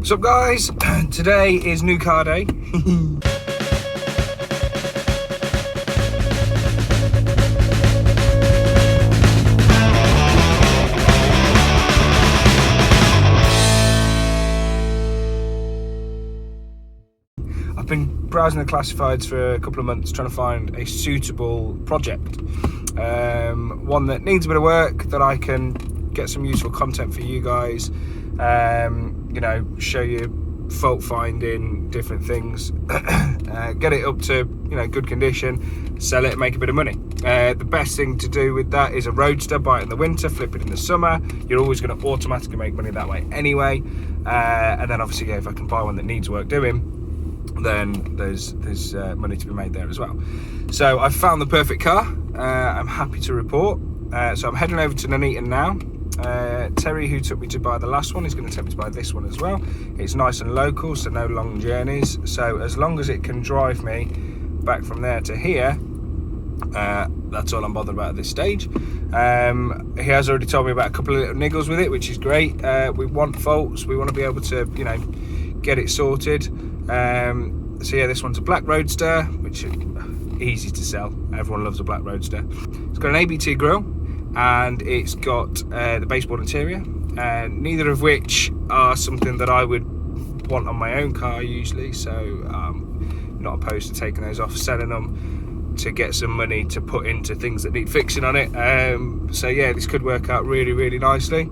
What's up guys? Today is new car day. I've been browsing the classifieds for a couple of months trying to find a suitable project. One that needs a bit of work, that I can get some useful content for you guys, you know, show you fault finding, different things, get it up to, you know, good condition, sell it, make a bit of money. The best thing to do with that is a Roadster. Buy it in the winter, flip it in the summer. You're always going to automatically make money that way anyway. And then obviously, yeah, if I can buy one that needs work doing, then there's money to be made there as well. So I've found the perfect car. I'm happy to report. So I'm heading over to Nuneaton now. Terry, who took me to buy the last one, is going to take me to buy this one as well. It's nice and local, so no long journeys. So as long as it can drive me back from there to here, that's all I'm bothered about at this stage. He has already told me about a couple of little niggles with it, which is great. We want faults, we want to be able to, you know, get it sorted. So yeah, this one's a black Roadster, which is easy to sell. Everyone loves a black Roadster. It's got an ABT grille and it's got the baseboard interior, neither of which are something that I would want on my own car usually, so I'm not opposed to taking those off, selling them to get some money to put into things that need fixing on it. So yeah, this could work out really, really nicely.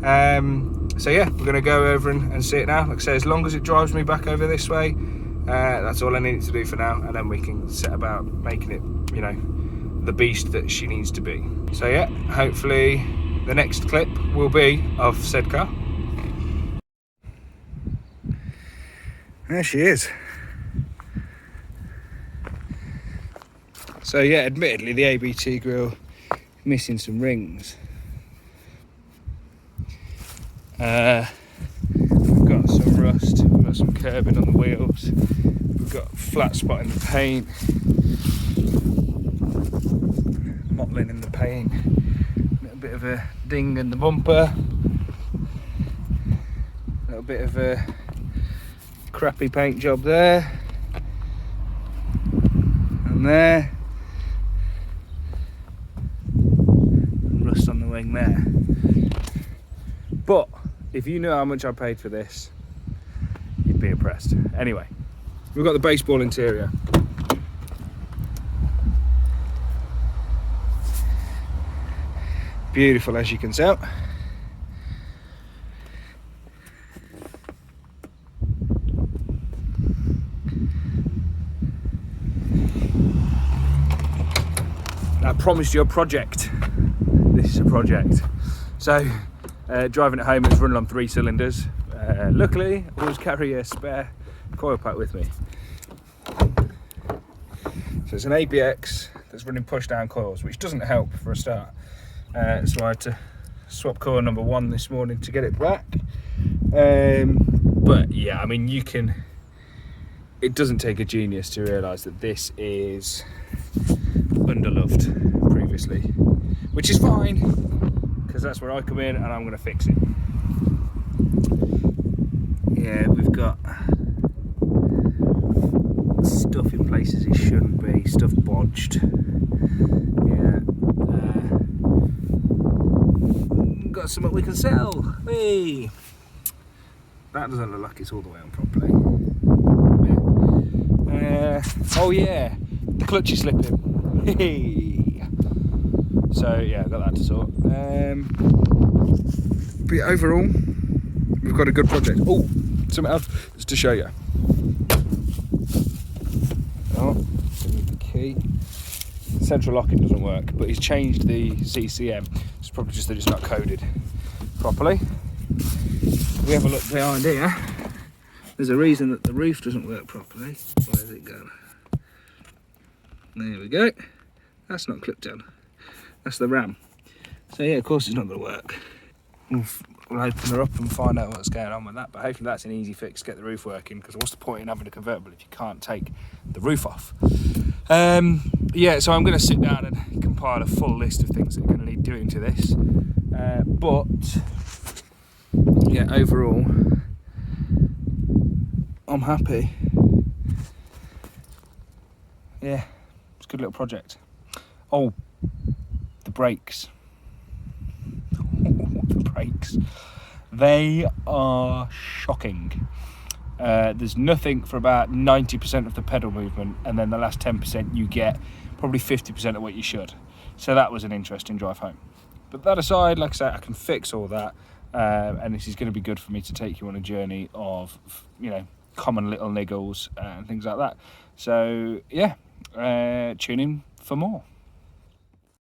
So yeah, we're going to go over and see it now. Like I say, as long as it drives me back over this way, that's all I need it to do for now, and then we can set about making it, you know, the beast that she needs to be. So yeah, hopefully the next clip will be of said car. There she is. So yeah, admittedly the ABT grille missing some rings. We've got some rust, we've got some curbing on the wheels, we've got a flat spot in the paint, mottling in the paint, a little bit of a ding in the bumper, a little bit of a crappy paint job there, and there, and rust on the wing there. But if you knew how much I paid for this, you'd be impressed. Anyway, we've got the baseball interior. Beautiful, as you can tell. I promised you a project. This is a project. So, driving at home, it's running on 3 cylinders. Luckily, I always carry a spare coil pack with me. So it's an ABX that's running push down coils, which doesn't help for a start. So I had to swap coil number 1 this morning to get it back. But yeah, I mean, it doesn't take a genius to realise that this is underloved previously, which is fine, because that's where I come in and I'm going to fix it. Yeah, we've got stuff in places it shouldn't be, stuff bodged. Yeah, got something we can sell. Hey, that doesn't look like it's all the way on properly. Oh yeah, the clutch is slipping. Hey. So yeah, got that to sort. But yeah, overall, we've got a good project. Oh, something else just to show you. Oh, need the key. Central locking doesn't work, but he's changed the CCM. It's probably just that it's not coded properly. We have a look behind here. There's a reason that the roof doesn't work properly. Where's it go? There we go. That's not clipped down. That's the ram. So yeah, of course it's not going to work. We'll open her up and find out what's going on with that, but hopefully that's an easy fix to get the roof working, because what's the point in having a convertible if you can't take the roof off? Yeah, so I'm going to sit down and compile a full list of things that are going to need doing to this. But yeah, overall, I'm happy. Yeah, it's a good little project. Oh, the brakes. The brakes. They are shocking. There's nothing for about 90% of the pedal movement, and then the last 10% you get probably 50% of what you should. So that was an interesting drive home. But that aside, like I say, I can fix all that, and this is going to be good for me to take you on a journey of, you know, common little niggles and things like that. So yeah, tune in for more.